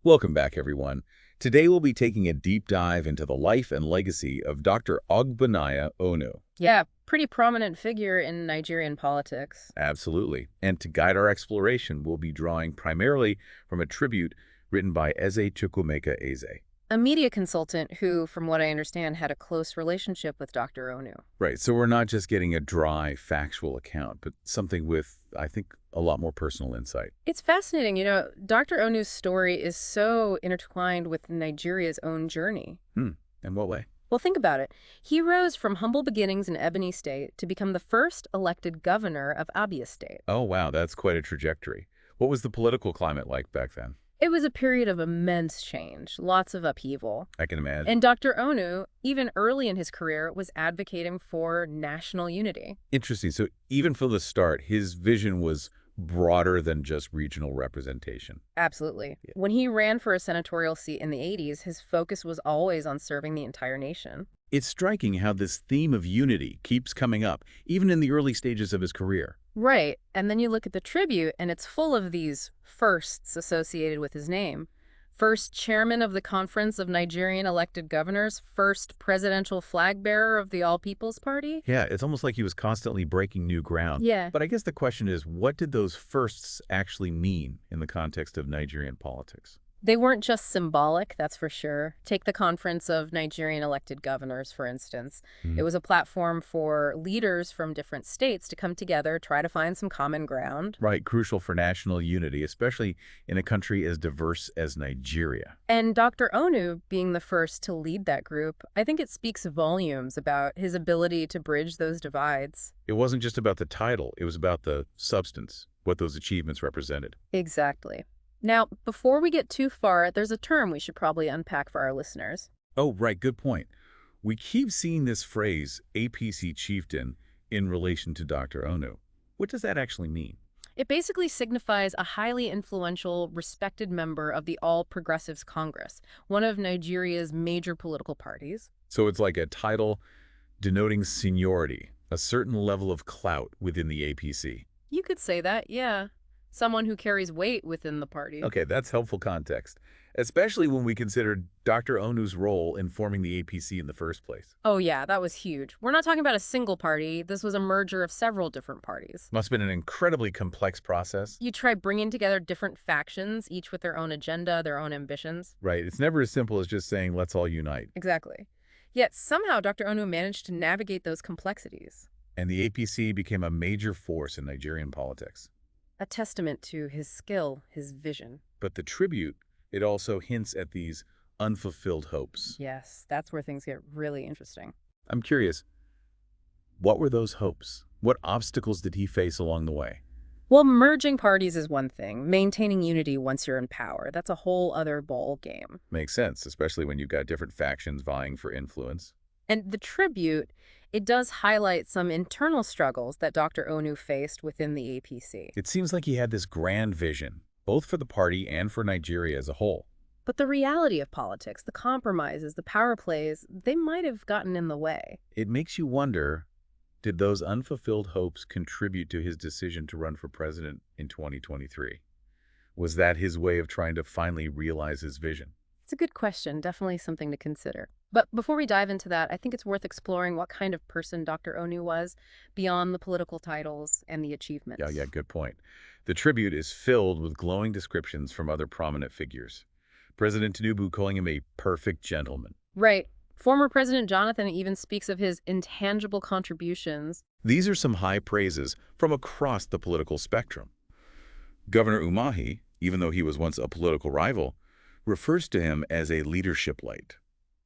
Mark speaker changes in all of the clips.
Speaker 1: Welcome back, everyone. Today we'll be taking a deep dive into the life and legacy of Dr. Ogbonnaya Onu.
Speaker 2: Yeah, pretty prominent figure in Nigerian politics.
Speaker 1: Absolutely. And to guide our exploration, we'll be drawing primarily from a tribute written by Eze Chukwumeka Eze.
Speaker 2: A media consultant who, from what I understand, had a close relationship with Dr. Onu.
Speaker 1: Right, so we're not just getting a dry, factual account, but something with, I think, a lot more personal insight.
Speaker 2: It's fascinating, Dr. Onu's story is so intertwined with Nigeria's own journey.
Speaker 1: In what way?
Speaker 2: Well, think about it. He rose from humble beginnings in Ebonyi State to become the first elected governor of Abia State.
Speaker 1: Oh, wow, that's quite a trajectory. What was the political climate like back then?
Speaker 2: It was a period of immense change, lots of upheaval.
Speaker 1: I can imagine.
Speaker 2: And Dr. Onu, even early in his career, was advocating for national unity.
Speaker 1: Interesting. So even from the start, his vision was broader than just regional representation.
Speaker 2: Absolutely.
Speaker 1: Yeah.
Speaker 2: When he ran for a senatorial seat in the 80s, his focus was always on serving the entire nation.
Speaker 1: It's striking how this theme of unity keeps coming up, even in the early stages of his career.
Speaker 2: Right. And then you look at the tribute, and it's full of these firsts associated with his name. First chairman of the Conference of Nigerian Elected Governors, first presidential flag bearer of the All People's Party.
Speaker 1: Yeah, it's almost like he was constantly breaking new ground.
Speaker 2: Yeah.
Speaker 1: But I guess the question is, what did those firsts actually mean in the context of Nigerian politics?
Speaker 2: They weren't just symbolic, that's for sure. Take the Conference of Nigerian Elected Governors, for instance. It was a platform for leaders from different states to come together, try to find some common ground.
Speaker 1: Right, crucial for national unity, especially in a country as diverse as Nigeria.
Speaker 2: And Dr. Onu being the first to lead that group, I think it speaks volumes about his ability to bridge those divides.
Speaker 1: It wasn't just about the title, it was about the substance, what those achievements represented.
Speaker 2: Exactly. Now, before we get too far, there's a term we should probably unpack for our listeners.
Speaker 1: Oh, right, good point. We keep seeing this phrase, APC chieftain, in relation to Dr. Onu. What does that actually mean?
Speaker 2: It basically signifies a highly influential, respected member of the All Progressives Congress, one of Nigeria's major political parties.
Speaker 1: So it's like a title denoting seniority, a certain level of clout within the APC.
Speaker 2: You could say that, yeah. Someone who carries weight within the party.
Speaker 1: Okay, that's helpful context, especially when we consider Dr. Onu's role in forming the APC in the first place.
Speaker 2: Oh yeah, that was huge. We're not talking about a single party. This was a merger of several different parties.
Speaker 1: Must have been an incredibly complex process.
Speaker 2: You try bringing together different factions, each with their own agenda, their own ambitions.
Speaker 1: Right, it's never as simple as just saying, let's all unite.
Speaker 2: Exactly. Yet somehow Dr. Onu managed to navigate those complexities.
Speaker 1: And the APC became a major force in Nigerian politics.
Speaker 2: A testament to his skill, his vision.
Speaker 1: But the tribute, it also hints at these unfulfilled hopes.
Speaker 2: Yes, that's where things get really interesting.
Speaker 1: I'm curious, what were those hopes? What obstacles did he face along the way?
Speaker 2: Well, merging parties is one thing. Maintaining unity once you're in power, that's a whole other ball game.
Speaker 1: Makes sense, especially when you've got different factions vying for influence.
Speaker 2: And the tribute, it does highlight some internal struggles that Dr. Onu faced within the APC.
Speaker 1: It seems like he had this grand vision, both for the party and for Nigeria as a whole.
Speaker 2: But the reality of politics, the compromises, the power plays, they might have gotten in the way.
Speaker 1: It makes you wonder, did those unfulfilled hopes contribute to his decision to run for president in 2023? Was that his way of trying to finally realize his vision?
Speaker 2: It's a good question, definitely something to consider. But before we dive into that, I think it's worth exploring what kind of person Dr. Onu was beyond the political titles and the achievements.
Speaker 1: Yeah, good point. The tribute is filled with glowing descriptions from other prominent figures. President Tinubu calling him a perfect gentleman.
Speaker 2: Right. Former President Jonathan even speaks of his intangible contributions.
Speaker 1: These are some high praises from across the political spectrum. Governor Umahi, even though he was once a political rival, refers to him as a leadership light.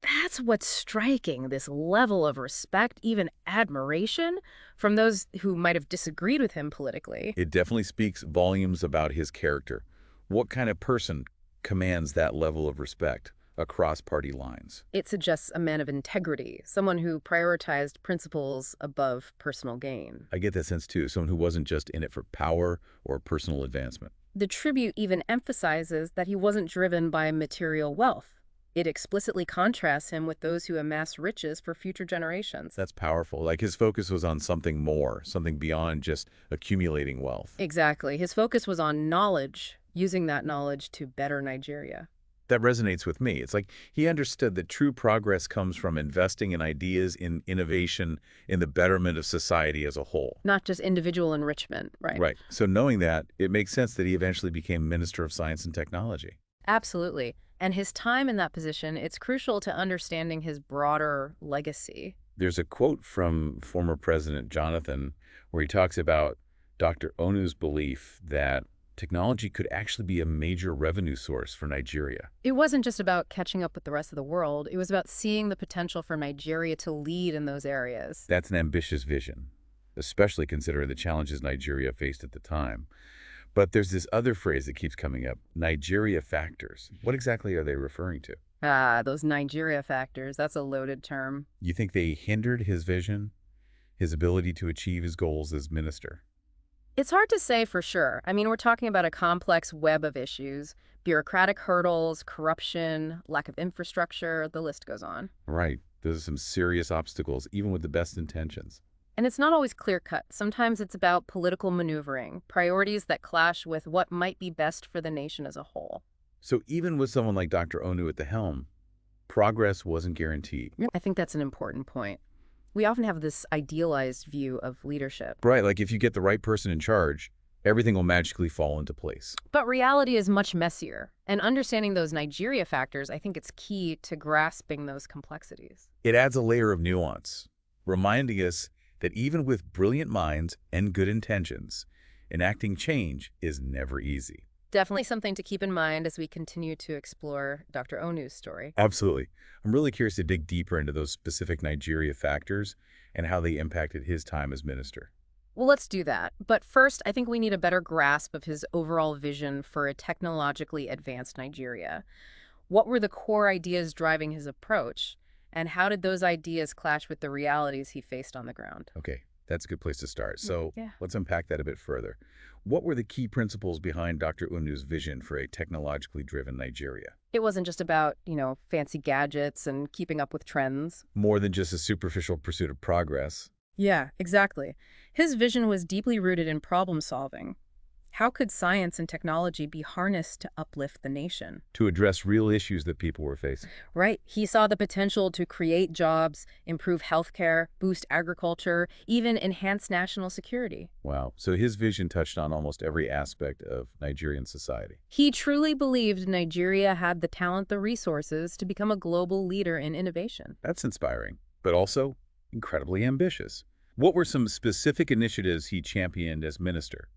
Speaker 2: That's what's striking, this level of respect, even admiration, from those who might have disagreed with him politically.
Speaker 1: It definitely speaks volumes about his character. What kind of person commands that level of respect across party lines?
Speaker 2: It suggests a man of integrity, someone who prioritized principles above personal gain.
Speaker 1: I get that sense too, someone who wasn't just in it for power or personal advancement.
Speaker 2: The tribute even emphasizes that he wasn't driven by material wealth. It explicitly contrasts him with those who amass riches for future generations.
Speaker 1: That's powerful. Like his focus was on something more, something beyond just accumulating wealth.
Speaker 2: Exactly. His focus was on knowledge, using that knowledge to better Nigeria.
Speaker 1: That resonates with me. It's like he understood that true progress comes from investing in ideas, in innovation, in the betterment of society as a whole.
Speaker 2: Not just individual enrichment, right?
Speaker 1: Right. So knowing that, it makes sense that he eventually became Minister of Science and Technology.
Speaker 2: Absolutely. And his time in that position, it's crucial to understanding his broader legacy.
Speaker 1: There's a quote from former President Jonathan where he talks about Dr. Onu's belief that technology could actually be a major revenue source for Nigeria.
Speaker 2: It wasn't just about catching up with the rest of the world. It was about seeing the potential for Nigeria to lead in those areas.
Speaker 1: That's an ambitious vision, especially considering the challenges Nigeria faced at the time. But there's this other phrase that keeps coming up, Nigeria factors. What exactly are they referring to?
Speaker 2: Ah, those Nigeria factors. That's a loaded term.
Speaker 1: You think they hindered his vision, his ability to achieve his goals as minister?
Speaker 2: It's hard to say for sure. I mean, we're talking about a complex web of issues, bureaucratic hurdles, corruption, lack of infrastructure, the list goes on.
Speaker 1: Right. Those are some serious obstacles, even with the best intentions.
Speaker 2: And it's not always clear-cut. Sometimes it's about political maneuvering, priorities that clash with what might be best for the nation as a whole.
Speaker 1: So even with someone like Dr. Onu at the helm, progress wasn't guaranteed.
Speaker 2: I think that's an important point. We often have this idealized view of leadership.
Speaker 1: Right, like if you get the right person in charge, everything will magically fall into place.
Speaker 2: But reality is much messier. And understanding those Nigeria factors, I think it's key to grasping those complexities.
Speaker 1: It adds a layer of nuance, reminding us that even with brilliant minds and good intentions, enacting change is never easy.
Speaker 2: Definitely something to keep in mind as we continue to explore Dr. Onu's story.
Speaker 1: Absolutely. I'm really curious to dig deeper into those specific Nigeria factors and how they impacted his time as minister.
Speaker 2: Well, let's do that. But first, I think we need a better grasp of his overall vision for a technologically advanced Nigeria. What were the core ideas driving his approach, and how did those ideas clash with the realities he faced on the ground?
Speaker 1: Okay, that's a good place to start. So
Speaker 2: Yeah.
Speaker 1: let's unpack that a bit further. What were the key principles behind Dr. Onu's vision for a technologically driven Nigeria?
Speaker 2: It wasn't just about, fancy gadgets and keeping up with trends.
Speaker 1: More than just a superficial pursuit of progress.
Speaker 2: Yeah, exactly. His vision was deeply rooted in problem solving. How could science and technology be harnessed to uplift the nation?
Speaker 1: To address real issues that people were facing.
Speaker 2: Right. He saw the potential to create jobs, improve healthcare, boost agriculture, even enhance national security.
Speaker 1: Wow. So his vision touched on almost every aspect of Nigerian society.
Speaker 2: He truly believed Nigeria had the talent, the resources to become a global leader in innovation.
Speaker 1: That's inspiring, but also incredibly ambitious. What were some specific initiatives he championed as minister?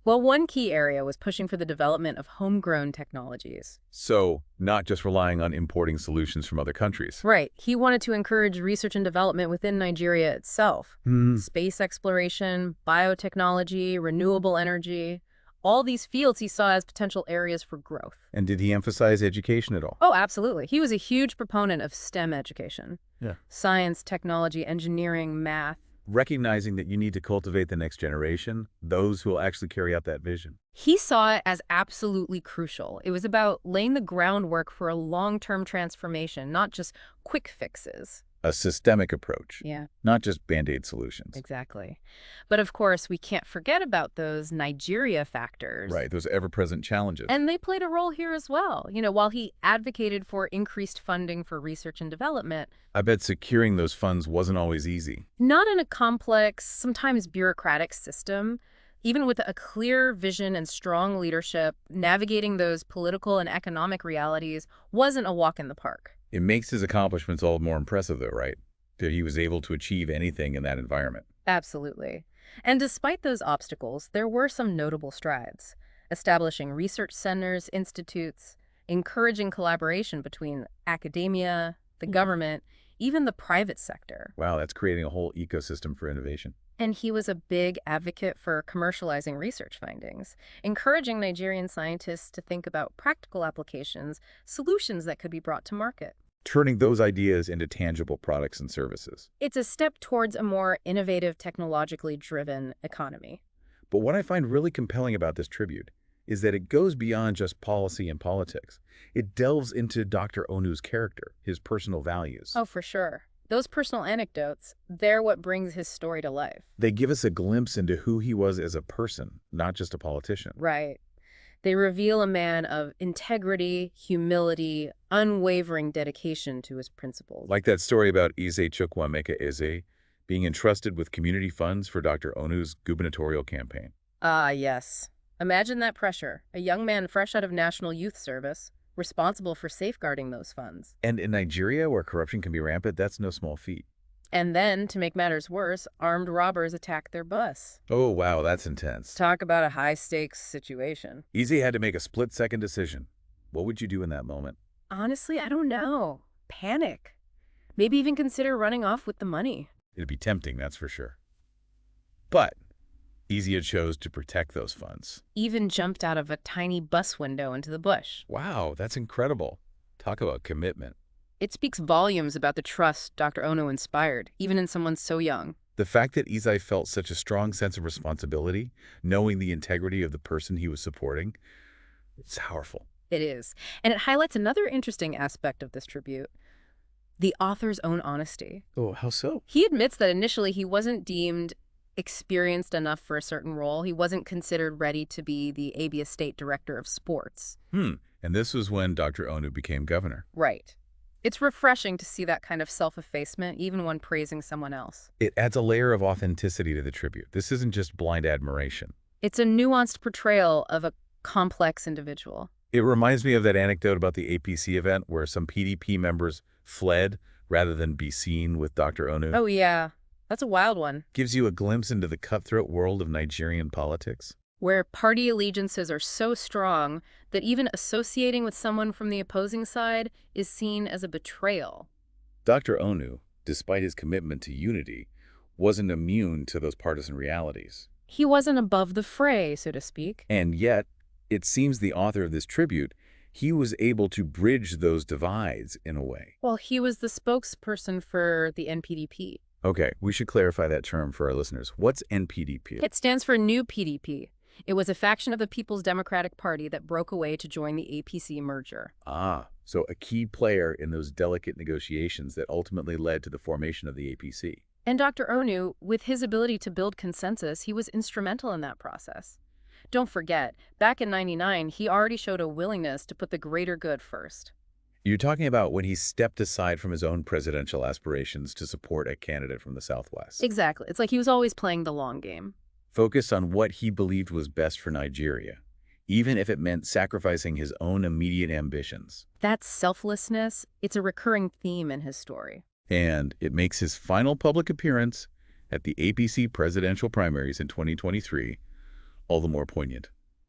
Speaker 2: Well, one key area was pushing for the development of homegrown technologies.
Speaker 1: So, not just relying on importing solutions from other countries.
Speaker 2: Right. He wanted to encourage research and development within Nigeria itself. Space exploration, biotechnology, renewable energy. All these fields he saw as potential areas for growth.
Speaker 1: And did he emphasize education at all?
Speaker 2: Oh, absolutely. He was a huge proponent of STEM education.
Speaker 1: Yeah.
Speaker 2: Science, technology, engineering, math.
Speaker 1: Recognizing that you need to cultivate the next generation, those who will actually carry out that vision.
Speaker 2: He saw it as absolutely crucial. It was about laying the groundwork for a long-term transformation, not just quick fixes.
Speaker 1: A systemic approach,
Speaker 2: Yeah,
Speaker 1: not just Band-Aid solutions.
Speaker 2: exactly. But of course, we can't forget about those Nigeria factors.
Speaker 1: Right, those ever-present challenges.
Speaker 2: And they played a role here as well. While he advocated for increased funding for research and development,
Speaker 1: I bet securing those funds wasn't always easy.
Speaker 2: not in a complex, sometimes bureaucratic system, even with a clear vision and strong leadership, navigating those political and economic realities wasn't a walk in the park.
Speaker 1: It makes his accomplishments all the more impressive, though, right? That he was able to achieve anything in that environment.
Speaker 2: Absolutely. And despite those obstacles, there were some notable strides. Establishing research centers, institutes, encouraging collaboration between academia, the government, even the private sector.
Speaker 1: Wow, that's creating a whole ecosystem for innovation.
Speaker 2: And he was a big advocate for commercializing research findings, encouraging Nigerian scientists to think about practical applications, solutions that could be brought to market.
Speaker 1: Turning those ideas into tangible products and services.
Speaker 2: It's a step towards a more innovative, technologically driven economy.
Speaker 1: But what I find really compelling about this tribute is that it goes beyond just policy and politics. It delves into Dr. Onu's character, his personal values.
Speaker 2: Oh, for sure. Those personal anecdotes, they're what brings his story to life.
Speaker 1: They give us a glimpse into who he was as a person, not just a politician.
Speaker 2: Right. They reveal a man of integrity, humility, unwavering dedication to his principles.
Speaker 1: Like that story about Eze Chukwumeka Eze being entrusted with community funds for Dr. Onu's gubernatorial campaign.
Speaker 2: Ah, yes. Imagine that pressure. A young man fresh out of National Youth Service, responsible for safeguarding those funds.
Speaker 1: And in Nigeria, where corruption can be rampant, that's no small feat.
Speaker 2: And then, to make matters worse, armed robbers attacked their bus.
Speaker 1: Oh, wow, that's intense.
Speaker 2: Talk about a high-stakes situation.
Speaker 1: Eze had to make a split-second decision. What would you do in that moment?
Speaker 2: Honestly, I don't know. Panic. Maybe even consider running off with the money.
Speaker 1: It'd be tempting, that's for sure. But Eze chose to protect those funds.
Speaker 2: Even jumped out of a tiny bus window into the bush.
Speaker 1: Wow, that's incredible. Talk about commitment.
Speaker 2: It speaks volumes about the trust Dr. Onu inspired, even in someone so young.
Speaker 1: The fact that Eze felt such a strong sense of responsibility, knowing the integrity of the person he was supporting, it's powerful.
Speaker 2: It is. And it highlights another interesting aspect of this tribute: the author's own honesty.
Speaker 1: Oh, how so?
Speaker 2: He admits that initially he wasn't deemed experienced enough for a certain role. He wasn't considered ready to be the Abia State Director of Sports.
Speaker 1: And this was when Dr. Onu became governor.
Speaker 2: Right. It's refreshing to see that kind of self-effacement, even when praising someone else.
Speaker 1: It adds a layer of authenticity to the tribute. This isn't just blind admiration.
Speaker 2: It's a nuanced portrayal of a complex individual.
Speaker 1: It reminds me of that anecdote about the APC event where some PDP members fled rather than be seen with Dr. Onu.
Speaker 2: Oh, yeah. That's a wild one.
Speaker 1: Gives you a glimpse into the cutthroat world of Nigerian politics.
Speaker 2: Where party allegiances are so strong that even associating with someone from the opposing side is seen as a betrayal.
Speaker 1: Dr. Onu, despite his commitment to unity, wasn't immune to those partisan realities.
Speaker 2: He wasn't above the fray, so to speak.
Speaker 1: And yet, it seems the author of this tribute, he was able to bridge those divides in a way.
Speaker 2: Well, he was the spokesperson for the NPDP.
Speaker 1: Okay, we should clarify that term for our listeners. What's NPDP?
Speaker 2: It stands for New PDP. It was a faction of the People's Democratic Party that broke away to join the APC merger.
Speaker 1: Ah, so a key player in those delicate negotiations that ultimately led to the formation of the APC.
Speaker 2: And Dr. Onu, with his ability to build consensus, he was instrumental in that process. Don't forget, back in '99, he already showed a willingness to put the greater good first.
Speaker 1: You're talking about when he stepped aside from his own presidential aspirations to support a candidate from the Southwest.
Speaker 2: Exactly. It's like he was always playing the long game.
Speaker 1: Focused on what he believed was best for Nigeria, even if it meant sacrificing his own immediate ambitions.
Speaker 2: That selflessness, it's a recurring theme in his story.
Speaker 1: And it makes his final public appearance at the APC presidential primaries in 2023 all the more poignant.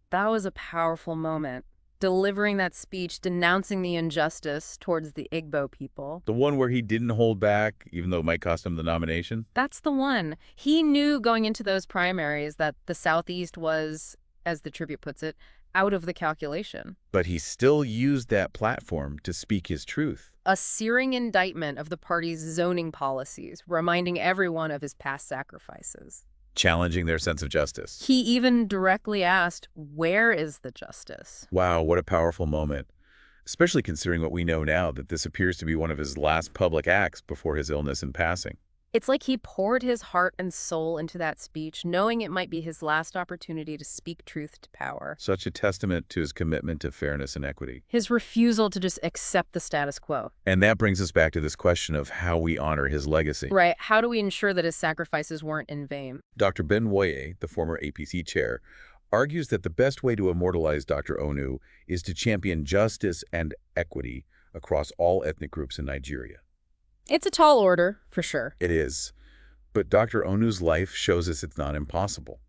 Speaker 2: That was a powerful moment. Delivering that speech denouncing the injustice towards the Igbo people.
Speaker 1: The one where he didn't hold back, even though it might cost him the nomination?
Speaker 2: That's the one. He knew going into those primaries that the Southeast was, as the tribute puts it, out of the calculation.
Speaker 1: But he still used that platform to speak his truth.
Speaker 2: A searing indictment of the party's zoning policies, reminding everyone of his past sacrifices.
Speaker 1: Challenging their sense of justice.
Speaker 2: He even directly asked, where is the justice?
Speaker 1: Wow, what a powerful moment. Especially considering what we know now, that this appears to be one of his last public acts before his illness and passing.
Speaker 2: It's like he poured his heart and soul into that speech, knowing it might be his last opportunity to speak truth to power.
Speaker 1: Such a testament to his commitment to fairness and equity.
Speaker 2: His refusal to just accept the status quo.
Speaker 1: And that brings us back to this question of how we honor his legacy.
Speaker 2: Right. How do we ensure that his sacrifices weren't in vain?
Speaker 1: Dr. Ben Woye, the former APC chair, argues that the best way to immortalize Dr. Onu is to champion justice and equity across all ethnic groups in Nigeria.
Speaker 2: It's a tall order, for sure.
Speaker 1: It is. But Dr. Onu's life shows us it's not impossible.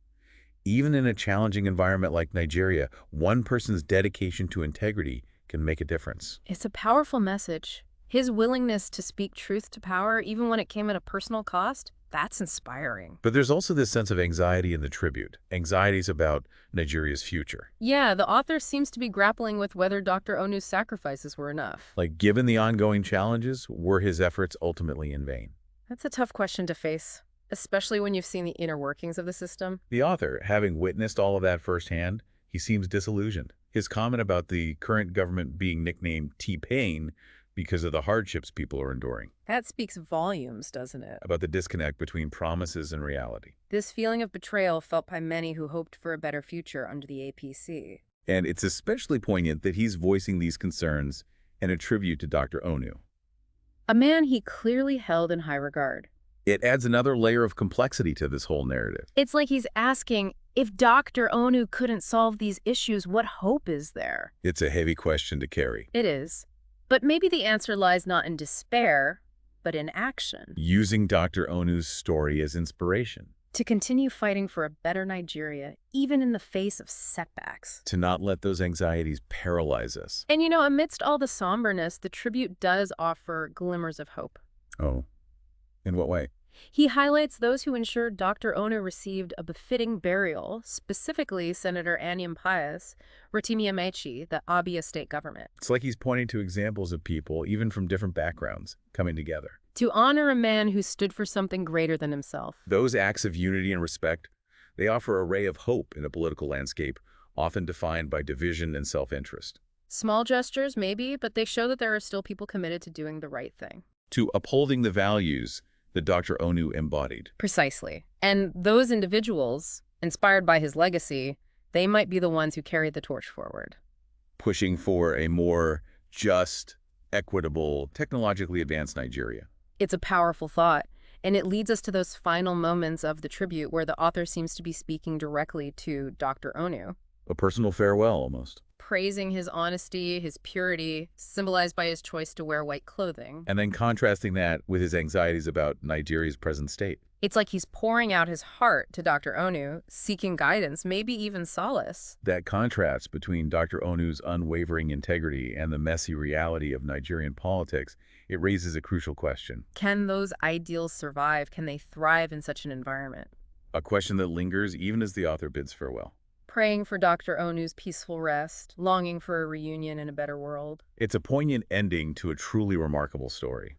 Speaker 1: Even in a challenging environment like Nigeria, one person's dedication to integrity can make a difference.
Speaker 2: It's a powerful message. His willingness to speak truth to power, even when it came at a personal cost, that's inspiring.
Speaker 1: But there's also this sense of anxiety in the tribute. Anxieties about Nigeria's future.
Speaker 2: Yeah, the author seems to be grappling with whether Dr. Onu's sacrifices were enough.
Speaker 1: Like, given the ongoing challenges, were his efforts ultimately in vain?
Speaker 2: That's a tough question to face, especially when you've seen the inner workings of the system.
Speaker 1: The author, having witnessed all of that firsthand, he seems disillusioned. His comment about the current government being nicknamed T-Pain because of the hardships people are enduring.
Speaker 2: That speaks volumes, doesn't it?
Speaker 1: About the disconnect between promises and reality.
Speaker 2: This feeling of betrayal felt by many who hoped for a better future under the APC.
Speaker 1: And it's especially poignant that he's voicing these concerns in a tribute to Dr. Onu.
Speaker 2: A man he clearly held in high regard.
Speaker 1: It adds another layer of complexity to this whole narrative.
Speaker 2: It's like he's asking, if Dr. Onu couldn't solve these issues, what hope is there?
Speaker 1: It's a heavy question to carry.
Speaker 2: It is. But maybe the answer lies not in despair, but in action.
Speaker 1: Using Dr. Onu's story as inspiration.
Speaker 2: To continue fighting for a better Nigeria, even in the face of setbacks.
Speaker 1: To not let those anxieties paralyze us.
Speaker 2: And amidst all the somberness, the tribute does offer glimmers of hope.
Speaker 1: Oh, in what way?
Speaker 2: He highlights those who ensured Dr. Onu received a befitting burial, specifically Senator Anyim Pius, Rotimi Amechi, the Abia state government.
Speaker 1: It's like he's pointing to examples of people, even from different backgrounds, coming together.
Speaker 2: To honor a man who stood for something greater than himself.
Speaker 1: Those acts of unity and respect, they offer a ray of hope in a political landscape, often defined by division and self-interest.
Speaker 2: Small gestures, maybe, but they show that there are still people committed to doing the right thing.
Speaker 1: To upholding the values that Dr. Onu embodied.
Speaker 2: Precisely. And those individuals, inspired by his legacy, they might be the ones who carried the torch forward.
Speaker 1: Pushing for a more just, equitable, technologically advanced Nigeria.
Speaker 2: It's a powerful thought, and it leads us to those final moments of the tribute where the author seems to be speaking directly to Dr. Onu.
Speaker 1: A personal farewell, almost.
Speaker 2: Praising his honesty, his purity, symbolized by his choice to wear white clothing.
Speaker 1: And then contrasting that with his anxieties about Nigeria's present state.
Speaker 2: It's like he's pouring out his heart to Dr. Onu, seeking guidance, maybe even solace.
Speaker 1: That contrast between Dr. Onu's unwavering integrity and the messy reality of Nigerian politics, it raises a crucial question.
Speaker 2: Can those ideals survive? Can they thrive in such an environment?
Speaker 1: A question that lingers even as the author bids farewell.
Speaker 2: Praying for Dr. Onu's peaceful rest, longing for a reunion in a better world.
Speaker 1: It's a poignant ending to a truly remarkable story,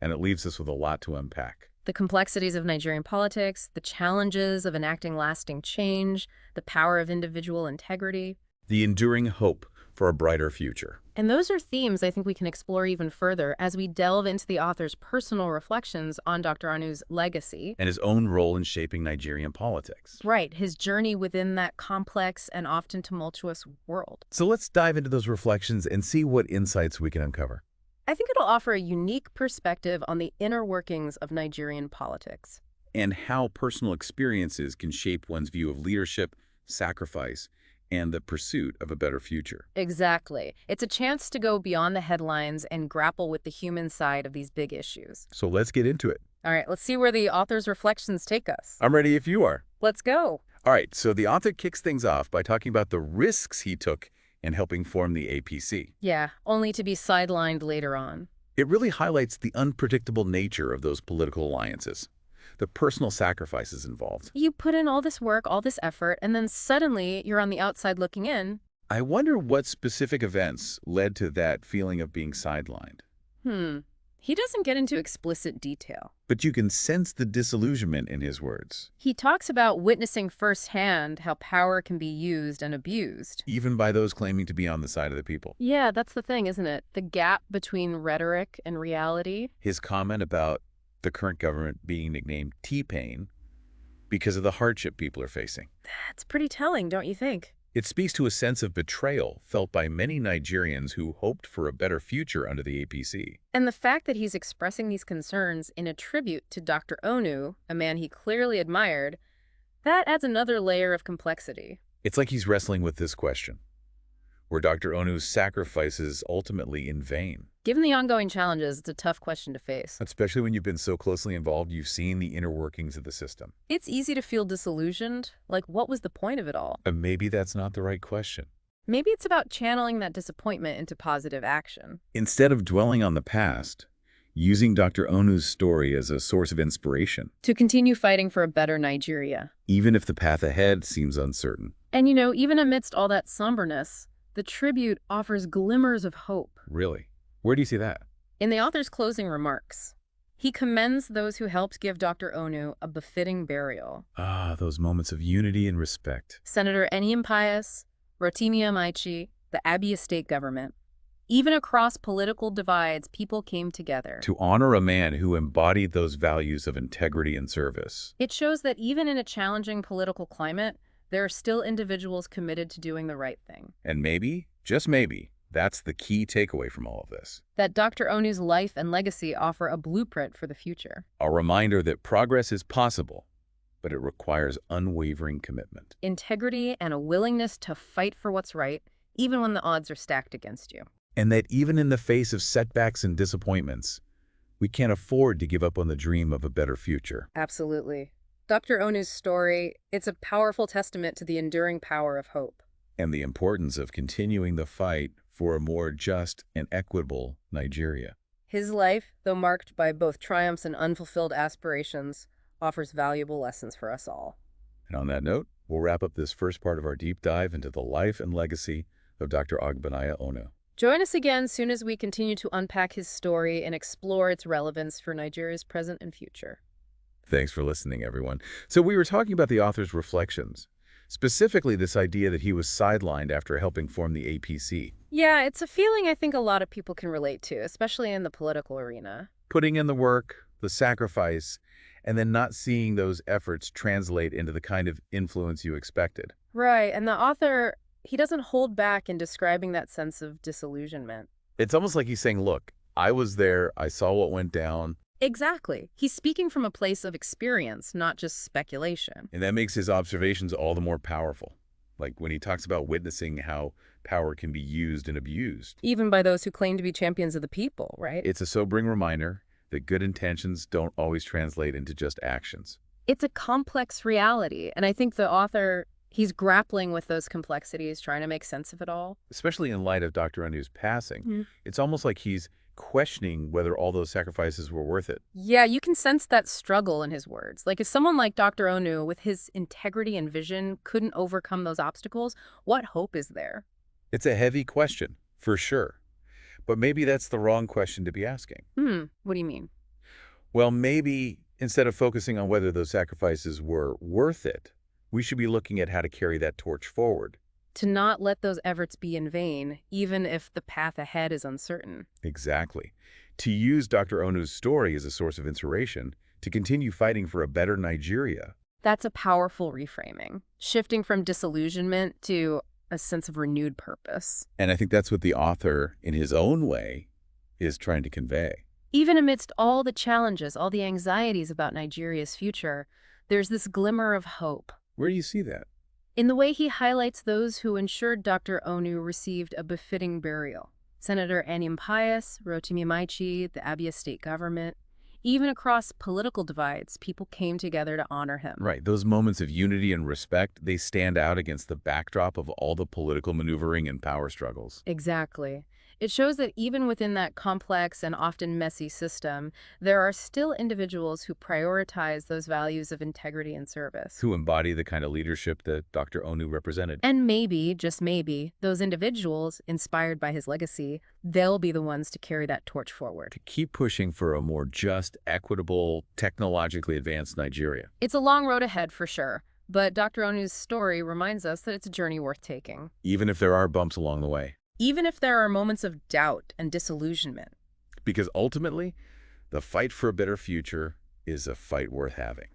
Speaker 1: and it leaves us with a lot to unpack.
Speaker 2: The complexities of Nigerian politics, the challenges of enacting lasting change, the power of individual integrity.
Speaker 1: The enduring hope for a brighter future.
Speaker 2: And those are themes I think we can explore even further as we delve into the author's personal reflections on Dr. Onu's legacy.
Speaker 1: And his own role in shaping Nigerian politics.
Speaker 2: Right, his journey within that complex and often tumultuous world.
Speaker 1: So let's dive into those reflections and see what insights we can uncover.
Speaker 2: I think it'll offer a unique perspective on the inner workings of Nigerian politics.
Speaker 1: And how personal experiences can shape one's view of leadership, sacrifice, and the pursuit of a better future.
Speaker 2: Exactly. It's a chance to go beyond the headlines and grapple with the human side of these big issues.
Speaker 1: So let's get into it.
Speaker 2: All right, let's see where the author's reflections take us.
Speaker 1: I'm ready if you are.
Speaker 2: Let's go.
Speaker 1: All right, so the author kicks things off by talking about the risks he took in helping form the APC.
Speaker 2: Yeah, only to be sidelined later on.
Speaker 1: It really highlights the unpredictable nature of those political alliances, the personal sacrifices involved.
Speaker 2: You put in all this work, all this effort, and then suddenly you're on the outside looking in.
Speaker 1: I wonder what specific events led to that feeling of being sidelined.
Speaker 2: He doesn't get into explicit detail.
Speaker 1: But you can sense the disillusionment in his words.
Speaker 2: He talks about witnessing firsthand how power can be used and abused.
Speaker 1: Even by those claiming to be on the side of the people.
Speaker 2: Yeah, that's the thing, isn't it? The gap between rhetoric and reality.
Speaker 1: His comment about the current government being nicknamed T-Pain because of the hardship people are facing.
Speaker 2: That's pretty telling, don't you think?
Speaker 1: It speaks to a sense of betrayal felt by many Nigerians who hoped for a better future under the APC.
Speaker 2: And the fact that he's expressing these concerns in a tribute to Dr. Onu, a man he clearly admired, that adds another layer of complexity.
Speaker 1: It's like he's wrestling with this question. Were Dr. Onu's sacrifices ultimately in vain?
Speaker 2: Given the ongoing challenges, it's a tough question to face.
Speaker 1: Especially when you've been so closely involved, you've seen the inner workings of the system.
Speaker 2: It's easy to feel disillusioned. Like, what was the point of it all?
Speaker 1: And maybe that's not the right question.
Speaker 2: Maybe it's about channeling that disappointment into positive action.
Speaker 1: Instead of dwelling on the past, using Dr. Onu's story as a source of inspiration.
Speaker 2: To continue fighting for a better Nigeria.
Speaker 1: Even if the path ahead seems uncertain.
Speaker 2: And even amidst all that somberness, the tribute offers glimmers of hope.
Speaker 1: Really? Where do you see that?
Speaker 2: In the author's closing remarks, he commends those who helped give Dr. Onu a befitting burial.
Speaker 1: Ah, those moments of unity and respect.
Speaker 2: Senator Anyim Pius, Rotimi Amechi, the Abia state government. Even across political divides, people came together.
Speaker 1: To honor a man who embodied those values of integrity and service.
Speaker 2: It shows that even in a challenging political climate, there are still individuals committed to doing the right thing.
Speaker 1: And maybe, just maybe, that's the key takeaway from all of this.
Speaker 2: That Dr. Onu's life and legacy offer a blueprint for the future.
Speaker 1: A reminder that progress is possible, but it requires unwavering commitment.
Speaker 2: Integrity and a willingness to fight for what's right, even when the odds are stacked against you.
Speaker 1: And that even in the face of setbacks and disappointments, we can't afford to give up on the dream of a better future.
Speaker 2: Absolutely. Dr. Onu's story, it's a powerful testament to the enduring power of hope.
Speaker 1: And the importance of continuing the fight for a more just and equitable Nigeria.
Speaker 2: His life, though marked by both triumphs and unfulfilled aspirations, offers valuable lessons for us all.
Speaker 1: And on that note, we'll wrap up this first part of our deep dive into the life and legacy of Dr. Ogbonnaya Onu.
Speaker 2: Join us again soon as we continue to unpack his story and explore its relevance for Nigeria's present and future.
Speaker 1: Thanks for listening, everyone. So we were talking about the author's reflections, specifically this idea that he was sidelined after helping form the APC.
Speaker 2: Yeah, it's a feeling I think a lot of people can relate to, especially in the political arena.
Speaker 1: Putting in the work, the sacrifice, and then not seeing those efforts translate into the kind of influence you expected.
Speaker 2: Right, and the author, he doesn't hold back in describing that sense of disillusionment.
Speaker 1: It's almost like he's saying, look, I was there, I saw what went down.
Speaker 2: Exactly. He's speaking from a place of experience, not just speculation.
Speaker 1: And that makes his observations all the more powerful. Like when he talks about witnessing how power can be used and abused.
Speaker 2: Even by those who claim to be champions of the people, right?
Speaker 1: It's a sobering reminder that good intentions don't always translate into just actions.
Speaker 2: It's a complex reality, and I think the author, he's grappling with those complexities, trying to make sense of it all.
Speaker 1: Especially in light of Dr. Onu's passing, It's almost like he's questioning whether all those sacrifices were worth it.
Speaker 2: Yeah, you can sense that struggle in his words. Like if someone like Dr. Onu, with his integrity and vision, couldn't overcome those obstacles, what hope is there?
Speaker 1: It's a heavy question, for sure. But maybe that's the wrong question to be asking.
Speaker 2: What do you mean?
Speaker 1: Well, maybe instead of focusing on whether those sacrifices were worth it, we should be looking at how to carry that torch forward.
Speaker 2: To not let those efforts be in vain, even if the path ahead is uncertain.
Speaker 1: Exactly. To use Dr. Onu's story as a source of inspiration to continue fighting for a better Nigeria.
Speaker 2: That's a powerful reframing, shifting from disillusionment to a sense of renewed purpose.
Speaker 1: And I think that's what the author, in his own way, is trying to convey.
Speaker 2: Even amidst all the challenges, all the anxieties about Nigeria's future, there's this glimmer of hope.
Speaker 1: Where do you see that?
Speaker 2: In the way he highlights those who ensured Dr. Onu received a befitting burial. Senator Anim Pius, Rotimi Maichi, the Abia state government. Even across political divides, people came together to honor him.
Speaker 1: Right. Those moments of unity and respect, they stand out against the backdrop of all the political maneuvering and power struggles.
Speaker 2: Exactly. It shows that even within that complex and often messy system, there are still individuals who prioritize those values of integrity and service.
Speaker 1: Who embody the kind of leadership that Dr. Onu represented.
Speaker 2: And maybe, just maybe, those individuals, inspired by his legacy, they'll be the ones to carry that torch forward.
Speaker 1: To keep pushing for a more just, equitable, technologically advanced Nigeria.
Speaker 2: It's a long road ahead for sure, but Dr. Onu's story reminds us that it's a journey worth taking.
Speaker 1: Even if there are bumps along the way.
Speaker 2: Even if there are moments of doubt and disillusionment.
Speaker 1: Because ultimately, the fight for a better future is a fight worth having.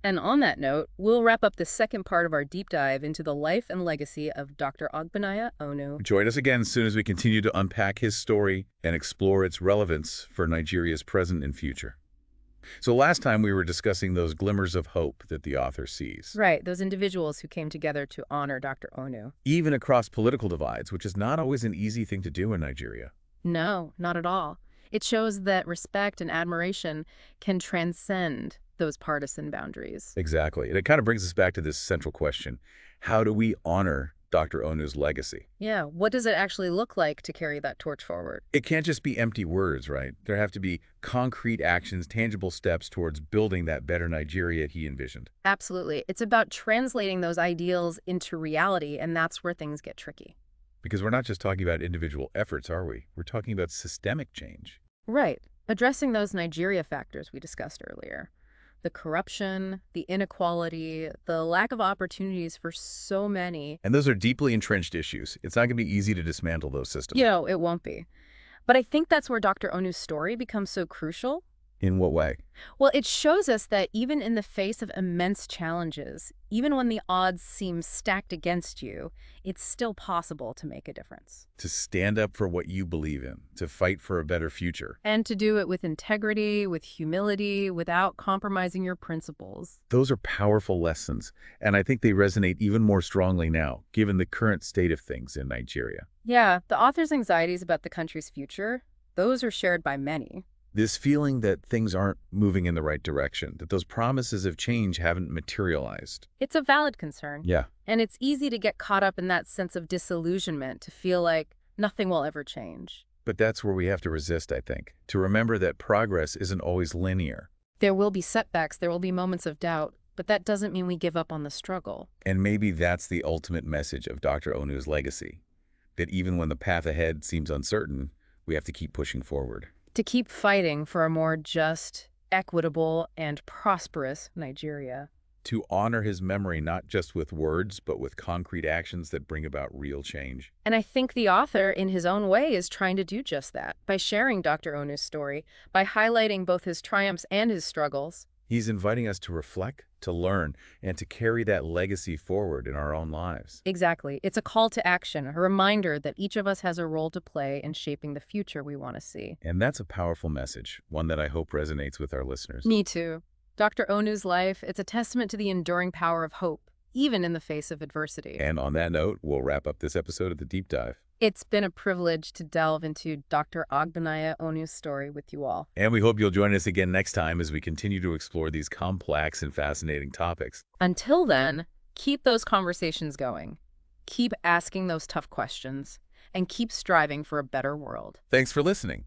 Speaker 2: And on that note, we'll wrap up the second part of our deep dive into the life and legacy of Dr. Ogbonnaya Onu.
Speaker 1: Join us again as soon as we continue to unpack his story and explore its relevance for Nigeria's present and future. So last time we were discussing those glimmers of hope that the author sees.
Speaker 2: Right, those individuals who came together to honor Dr. Onu.
Speaker 1: Even across political divides, which is not always an easy thing to do in Nigeria.
Speaker 2: No, not at all. It shows that respect and admiration can transcend those partisan boundaries.
Speaker 1: Exactly. And it kind of brings us back to this central question. How do we honor Dr. Onu's legacy?
Speaker 2: Yeah, what does it actually look like to carry that torch forward?
Speaker 1: It can't just be empty words, right? There have to be concrete actions, tangible steps towards building that better Nigeria he envisioned.
Speaker 2: Absolutely. It's about translating those ideals into reality, and that's where things get tricky.
Speaker 1: Because we're not just talking about individual efforts, are we? We're talking about systemic change.
Speaker 2: Right. Addressing those Nigeria factors we discussed earlier. The corruption, the inequality, the lack of opportunities for so many.
Speaker 1: And those are deeply entrenched issues. It's not going to be easy to dismantle those systems.
Speaker 2: It won't be. But I think that's where Dr. Onu's story becomes so crucial.
Speaker 1: In what way?
Speaker 2: Well, it shows us that even in the face of immense challenges, even when the odds seem stacked against you, it's still possible to make a difference.
Speaker 1: To stand up for what you believe in, to fight for a better future.
Speaker 2: And to do it with integrity, with humility, without compromising your principles.
Speaker 1: Those are powerful lessons, and I think they resonate even more strongly now, given the current state of things in Nigeria.
Speaker 2: Yeah, the author's anxieties about the country's future, those are shared by many.
Speaker 1: This feeling that things aren't moving in the right direction, that those promises of change haven't materialized.
Speaker 2: It's a valid concern.
Speaker 1: Yeah.
Speaker 2: And it's easy to get caught up in that sense of disillusionment, to feel like nothing will ever change.
Speaker 1: But that's where we have to resist, I think, to remember that progress isn't always linear.
Speaker 2: There will be setbacks, there will be moments of doubt, but that doesn't mean we give up on the struggle.
Speaker 1: And maybe that's the ultimate message of Dr. Onu's legacy, that even when the path ahead seems uncertain, we have to keep pushing forward.
Speaker 2: To keep fighting for a more just, equitable, and prosperous Nigeria.
Speaker 1: To honor his memory not just with words, but with concrete actions that bring about real change.
Speaker 2: And I think the author, in his own way, is trying to do just that, by sharing Dr. Onu's story, by highlighting both his triumphs and his struggles.
Speaker 1: He's inviting us to reflect, to learn, and to carry that legacy forward in our own lives.
Speaker 2: Exactly. It's a call to action, a reminder that each of us has a role to play in shaping the future we want to see.
Speaker 1: And that's a powerful message, one that I hope resonates with our listeners.
Speaker 2: Me too. Dr. Onu's life, it's a testament to the enduring power of hope, even in the face of adversity.
Speaker 1: And on that note, we'll wrap up this episode of The Deep Dive.
Speaker 2: It's been a privilege to delve into Dr. Ogbonnaya Onu's story with you all.
Speaker 1: And we hope you'll join us again next time as we continue to explore these complex and fascinating topics.
Speaker 2: Until then, keep those conversations going. Keep asking those tough questions, and keep striving for a better world.
Speaker 1: Thanks for listening.